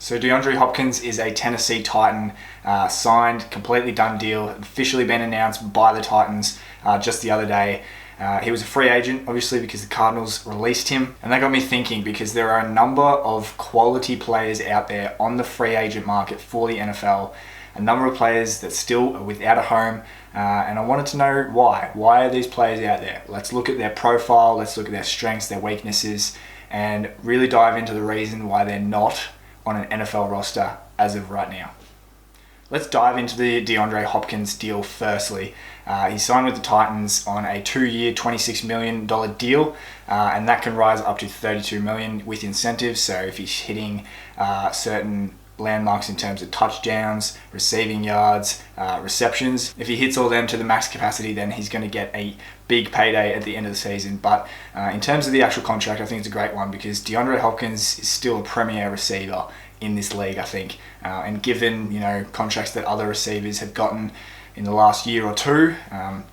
So DeAndre Hopkins is a Tennessee Titan, signed, completely done deal, officially been announced by the Titans just the other day. He was a free agent, obviously, because the Cardinals released him. And that got me thinking, because there are a number of quality players out there on the free agent market for the NFL. A number of players that still are without a home. And I wanted to know why. Why are these players out there? Let's look at their profile, let's look at their strengths, their weaknesses, and really dive into the reason why they're not on an NFL roster as of right now. Let's dive into the DeAndre Hopkins deal firstly. He signed with the Titans on a 2-year, $26 million deal, and that can rise up to $32 million with incentives. So if he's hitting certain landmarks in terms of touchdowns, receiving yards, receptions, if he hits all them to the max capacity, then he's going to get a big payday at the end of the season. But in terms of the actual contract, I think it's a great one, because DeAndre Hopkins is still a premier receiver in this league, I think. And given, contracts that other receivers have gotten in the last year or two, I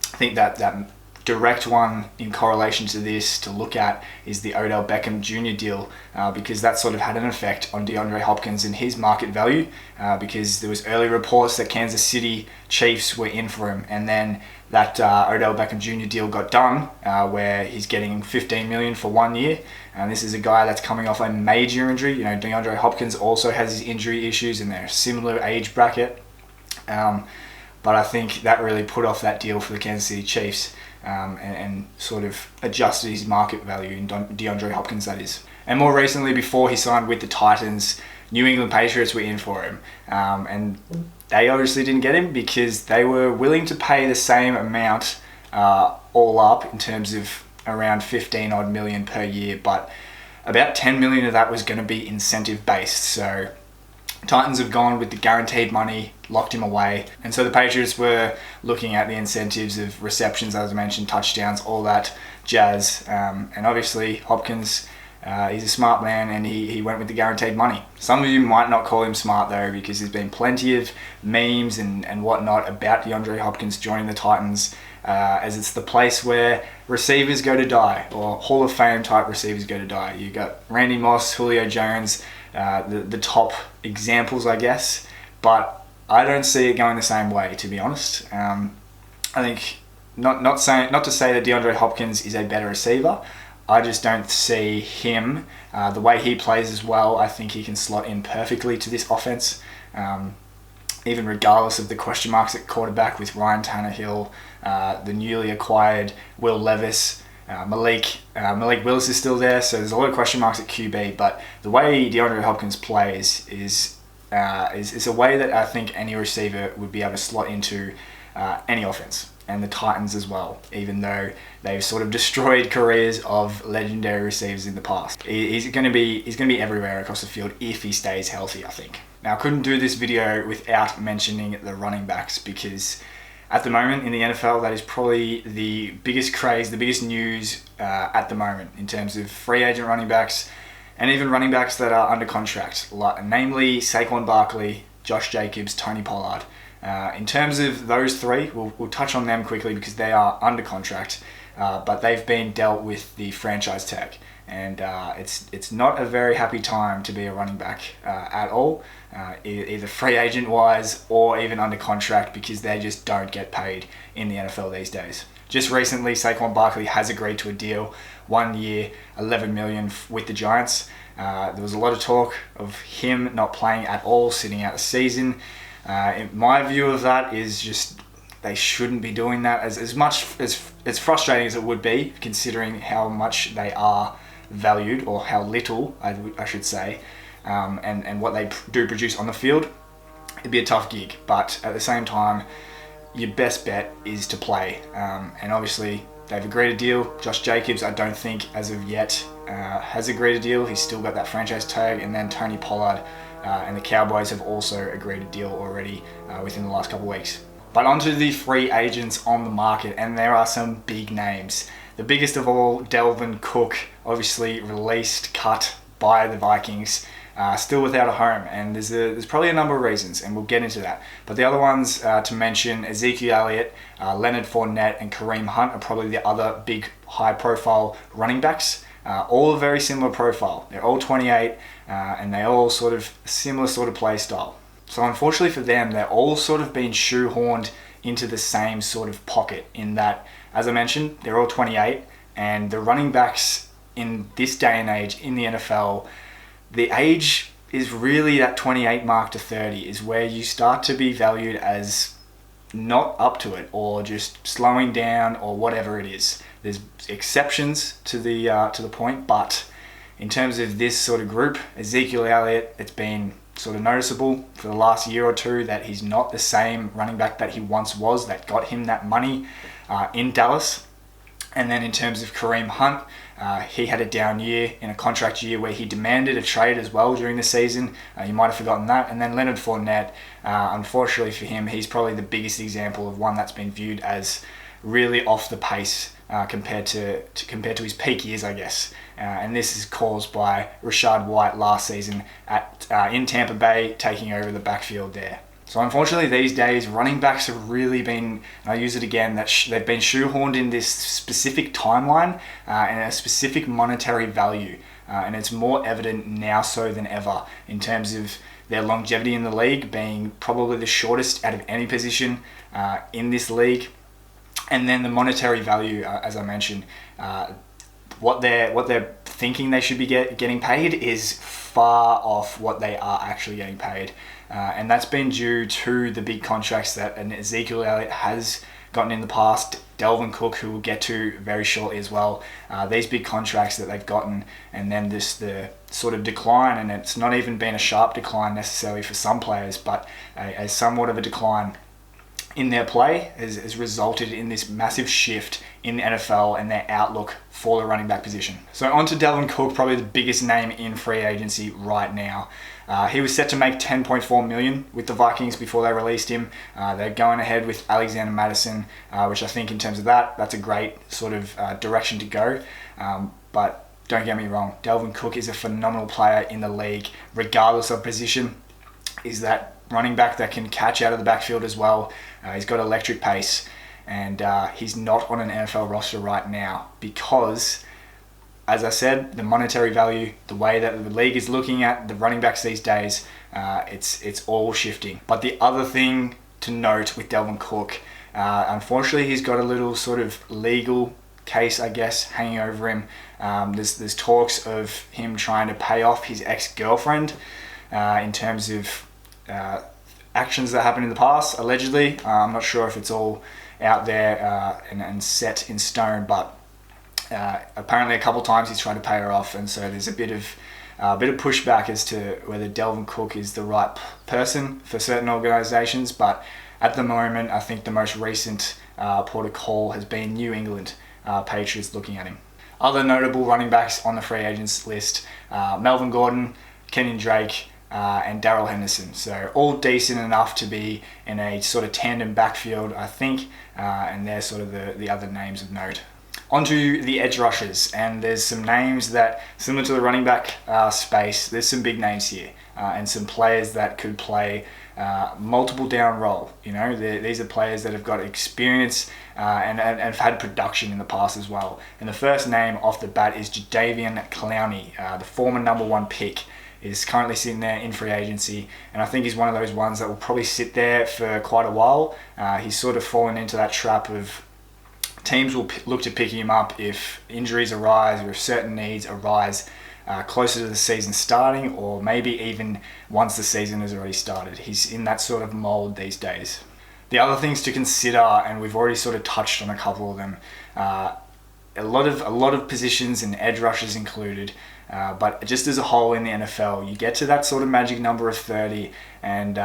think that direct one in correlation to this to look at is the Odell Beckham Jr. deal, because that sort of had an effect on DeAndre Hopkins and his market value, because there was early reports that Kansas City Chiefs were in for him, and then that Odell Beckham Jr. deal got done, where he's getting $15 million for 1 year. And this is a guy that's coming off a major injury. DeAndre Hopkins also has his injury issues, and they're a similar age bracket. But I think that really put off that deal for the Kansas City Chiefs, and sort of adjusted his market value in DeAndre Hopkins, that is. And more recently, before he signed with the Titans, New England Patriots were in for him. And they obviously didn't get him because they were willing to pay the same amount all up, in terms of around 15 odd million per year, but about 10 million of that was going to be incentive based. So Titans have gone with the guaranteed money, locked him away, and so the Patriots were looking at the incentives of receptions, as I mentioned, touchdowns, all that jazz. And obviously Hopkins, he's a smart man, and he went with the guaranteed money. Some of you might not call him smart though, because there's been plenty of memes and whatnot about DeAndre Hopkins joining the Titans, as it's the place where receivers go to die, or Hall of Fame type receivers go to die. You got Randy Moss, Julio Jones, the top examples, I guess, but I don't see it going the same way, to be honest. I think not to say that DeAndre Hopkins is a better receiver. I just don't see him, the way he plays as well. I think he can slot in perfectly to this offense, even regardless of the question marks at quarterback with Ryan Tannehill, the newly acquired Will Levis. Malik Willis is still there, so there's a lot of question marks at QB. But the way DeAndre Hopkins plays is a way that I think any receiver would be able to slot into any offense, and the Titans as well, even though they've sort of destroyed careers of legendary receivers in the past. He's going to be everywhere across the field if he stays healthy, I think. Now, I couldn't do this video without mentioning the running backs, because at the moment in the NFL, that is probably the biggest craze, the biggest news at the moment in terms of free agent running backs, and even running backs that are under contract, namely Saquon Barkley, Josh Jacobs, Tony Pollard. In terms of those three, we'll touch on them quickly because they are under contract, but they've been dealt with the franchise tag, and it's not a very happy time to be a running back at all, either free agent wise or even under contract, because they just don't get paid in the NFL these days. Just recently, Saquon Barkley has agreed to a deal, 1 year, $11 million with the Giants. There was a lot of talk of him not playing at all, sitting out the season. My view of that is just they shouldn't be doing that, as much as frustrating as it would be, considering how much they are valued, or how little I should say, and what they do produce on the field. It'd be a tough gig, but at the same time, your best bet is to play, and obviously they've agreed a deal. Josh Jacobs, I don't think as of yet has agreed a deal. He's still got that franchise tag, and then Tony Pollard and the Cowboys have also agreed a deal already within the last couple of weeks. But onto the free agents on the market, and there are some big names. The biggest of all, Dalvin Cook, obviously released, cut by the Vikings, still without a home, and there's probably a number of reasons, and we'll get into that. But the other ones to mention, Ezekiel Elliott, Leonard Fournette, and Kareem Hunt are probably the other big high-profile running backs. all a very similar profile. They're all 28, and they all sort of similar sort of play style. So unfortunately for them, they're all sort of been shoehorned into the same sort of pocket in that, as I mentioned, they're all 28, and the running backs in this day and age in the NFL, the age is really that 28 mark to 30 is where you start to be valued as not up to it, or just slowing down, or whatever it is. There's exceptions to the point, but in terms of this sort of group, Ezekiel Elliott, it's been sort of noticeable for the last year or two that he's not the same running back that he once was, that got him that money in Dallas. And then in terms of Kareem Hunt, he had a down year in a contract year where he demanded a trade as well during the season. You might have forgotten that. And then Leonard Fournette, unfortunately for him, he's probably the biggest example of one that's been viewed as really off the pace compared to his peak years, I guess. And this is caused by Rachaad White last season in Tampa Bay, taking over the backfield there. So unfortunately these days, running backs have really been, and I use it again, that they've been shoehorned in this specific timeline and a specific monetary value. And it's more evident now so than ever in terms of their longevity in the league being probably the shortest out of any position in this league. And then the monetary value, as I mentioned, what they're thinking they should be getting paid is far off what they are actually getting paid. And that's been due to the big contracts that an Ezekiel Elliott has gotten in the past, Dalvin Cook, who we'll get to very shortly as well. These big contracts that they've gotten, and then the sort of decline, and it's not even been a sharp decline necessarily for some players, but a somewhat of a decline in their play has resulted in this massive shift in the NFL and their outlook for the running back position. So on to Dalvin Cook, probably the biggest name in free agency right now. He was set to make $10.4 million with the Vikings before they released him. They're going ahead with Alexander Mattison, which I think in terms of that's a great sort of direction to go. But don't get me wrong, Dalvin Cook is a phenomenal player in the league, regardless of position. He's that running back that can catch out of the backfield as well. He's got electric pace, and he's not on an NFL roster right now because, as I said, the monetary value, the way that the league is looking at the running backs these days, it's all shifting. But the other thing to note with Dalvin Cook, unfortunately, he's got a little sort of legal case, I guess, hanging over him. There's talks of him trying to pay off his ex-girlfriend in terms of actions that happened in the past, allegedly. I'm not sure if it's all out there and set in stone, but apparently a couple times he's tried to pay her off, and so there's a bit of pushback as to whether Dalvin Cook is the right person for certain organisations. But at the moment, I think the most recent port of call has been New England Patriots looking at him. Other notable running backs on the free agents list, Melvin Gordon, Kenyon Drake, and Darrell Henderson. So all decent enough to be in a sort of tandem backfield, I think, and they're sort of the other names of note. Onto the edge rushers, and there's some names that, similar to the running back space, there's some big names here, and some players that could play multiple down role. You know, these are players that have got experience and have had production in the past as well. And the first name off the bat is Jadeveon Clowney, the former number 1 pick. Is currently sitting there in free agency, and I think he's one of those ones that will probably sit there for quite a while. He's sort of fallen into that trap of teams will look to pick him up if injuries arise or if certain needs arise closer to the season starting, or maybe even once the season has already started. He's in that sort of mold these days. The other things to consider, and we've already sort of touched on a couple of them, a lot of positions and edge rushers included. But just as a whole in the NFL, you get to that sort of magic number of 30, and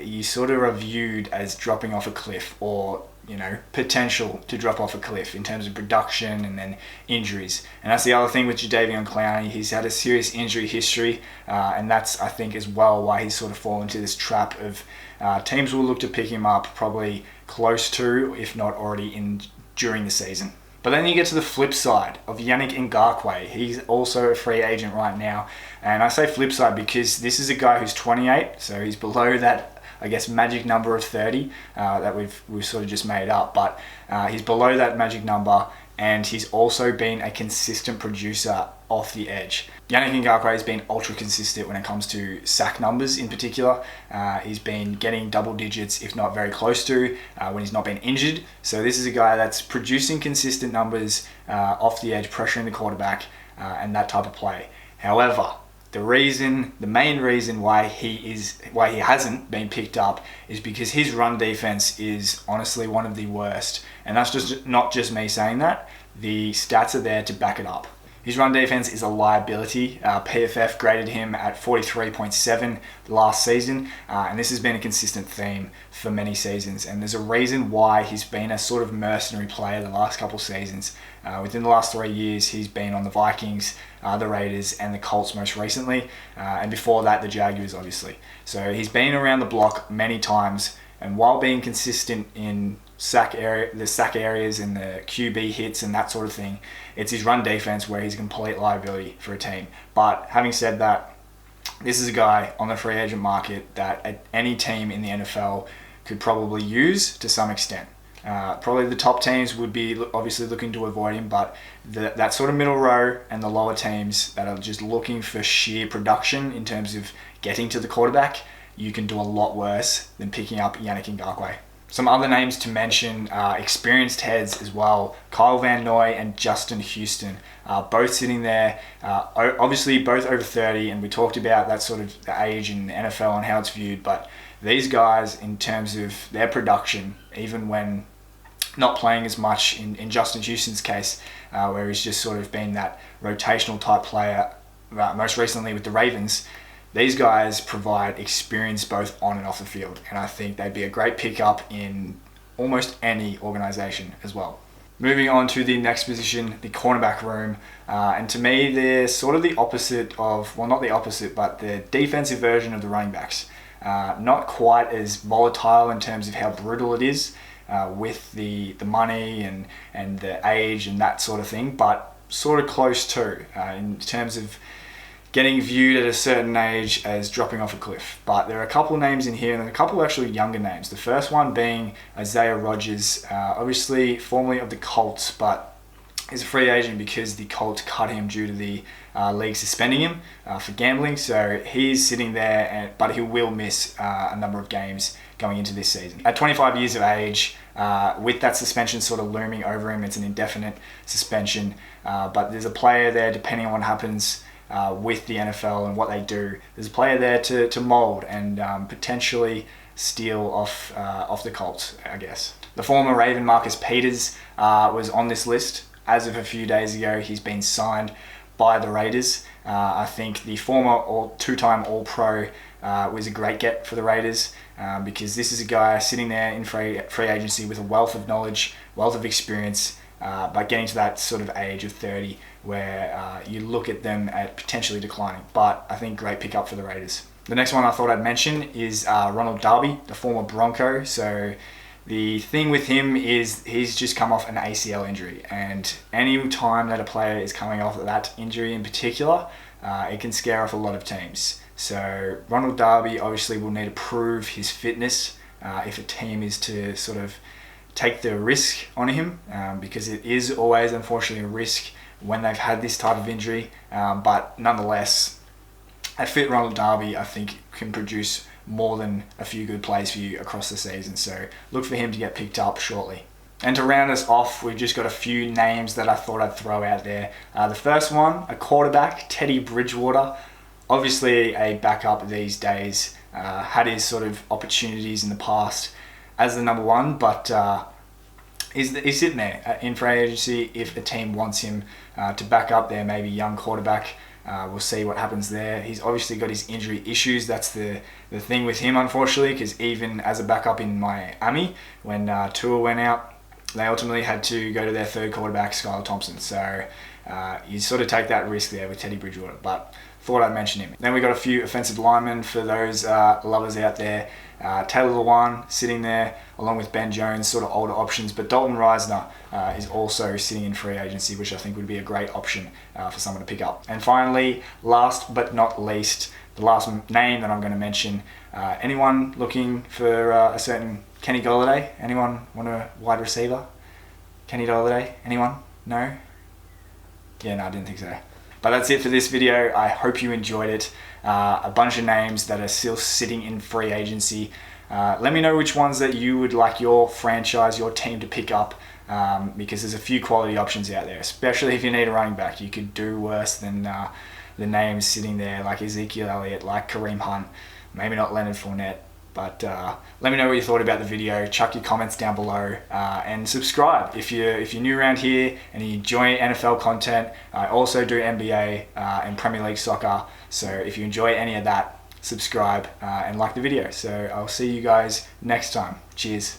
you sort of are viewed as dropping off a cliff, or potential to drop off a cliff in terms of production and then injuries. And that's the other thing with Jadeveon Clowney. He's had a serious injury history, and that's, I think, as well why he's sort of fallen into this trap of teams will look to pick him up probably close to, if not already during the season. But then you get to the flip side of Yannick Ngakoue. He's also a free agent right now. And I say flip side because this is a guy who's 28, so he's below that, I guess, magic number of 30 that we've sort of just made up. But he's below that magic number, and he's also been a consistent producer off the edge. Yannick Ngakoue has been ultra consistent when it comes to sack numbers in particular. He's been getting double digits, if not very close to, when he's not been injured. So this is a guy that's producing consistent numbers off the edge, pressuring the quarterback, and that type of play. However, the main reason why he hasn't been picked up is because his run defense is honestly one of the worst. And that's just not just me saying that. The stats are there to back it up. His run defense is a liability. PFF graded him at 43.7 last season, and this has been a consistent theme for many seasons. And there's a reason why he's been a sort of mercenary player the last couple seasons. Within the last 3 years, he's been on the Vikings, the Raiders, and the Colts most recently, and before that, the Jaguars, obviously. So he's been around the block many times, and while being consistent in the sack areas and the QB hits and that sort of thing, it's his run defense where he's a complete liability for a team. But having said that, this is a guy on the free agent market that any team in the NFL could probably use to some extent. Probably the top teams would be obviously looking to avoid him, but that sort of middle row and the lower teams that are just looking for sheer production in terms of getting to the quarterback, you can do a lot worse than picking up Yannick Ngakoue. Some other names to mention, experienced heads as well, Kyle Van Noy and Justin Houston, both sitting there, obviously both over 30, and we talked about that sort of the age in the NFL and how it's viewed, but these guys, in terms of their production, even when not playing as much in Justin Houston's case, where he's just sort of been that rotational type player, most recently with the Ravens, these guys provide experience both on and off the field, and I think they'd be a great pickup in almost any organization as well. Moving on to the next position, the cornerback room, and to me they're sort of the opposite of, well, not the opposite, but the defensive version of the running backs. Not quite as volatile in terms of how brutal it is with the money and the age and that sort of thing, but sort of close to in terms of getting viewed at a certain age as dropping off a cliff. But there are a couple of names in here, and a couple of actually younger names. The first one being Isaiah Rodgers, obviously formerly of the Colts, but is a free agent because the Colts cut him due to the league suspending him for gambling. So he's sitting there, but he will miss a number of games going into this season. At 25 years of age, with that suspension sort of looming over him, it's an indefinite suspension. But there's a player there, depending on what happens with the NFL and what they do, there's a player there to mold and potentially steal off the Colts, I guess. The former Raven Marcus Peters was on this list. As of a few days ago, he's been signed by the Raiders. I think the former two-time All-Pro was a great get for the Raiders because this is a guy sitting there in free agency with a wealth of knowledge, wealth of experience, but getting to that sort of age of 30 where you look at them at potentially declining. But I think great pickup for the Raiders. The next one I thought I'd mention is Ronald Darby, the former Bronco. So the thing with him is he's just come off an ACL injury, and any time that a player is coming off of that injury in particular, it can scare off a lot of teams. So Ronald Darby obviously will need to prove his fitness if a team is to sort of take the risk on him, because it is always unfortunately a risk when they've had this type of injury, but nonetheless, a fit Ronald Darby I think can produce more than a few good plays for you across the season, so look for him to get picked up shortly. And to round us off, we've just got a few names that I thought I'd throw out there. The first one, a quarterback, Teddy Bridgewater, obviously a backup these days, had his sort of opportunities in the past as the number one, but he's sitting there in free agency if a team wants him to back up their maybe young quarterback. We'll see what happens there. He's obviously got his injury issues. That's the thing with him, unfortunately, because even as a backup in Miami, when Tua went out, they ultimately had to go to their third quarterback, Skylar Thompson. So you sort of take that risk there with Teddy Bridgewater, but thought I'd mention him. Then we got a few offensive linemen for those lovers out there. Taylor Lewan sitting there along with Ben Jones, sort of older options, but Dalton Reisner is also sitting in free agency, which I think would be a great option for someone to pick up. And finally, last but not least, the last name that I'm going to mention, anyone looking for a certain Kenny Golladay? Anyone want a wide receiver? Kenny Golladay? Anyone? No? Yeah, no, I didn't think so. But that's it for this video. I hope you enjoyed it. A bunch of names that are still sitting in free agency. Let me know which ones that you would like your franchise, your team to pick up, because there's a few quality options out there, especially if you need a running back. You could do worse than the names sitting there like Ezekiel Elliott, like Kareem Hunt, maybe not Leonard Fournette. But let me know what you thought about the video. Chuck your comments down below, and subscribe if you're new around here and you enjoy NFL content. I also do NBA and Premier League soccer, so if you enjoy any of that, subscribe and like the video. So I'll see you guys next time. Cheers.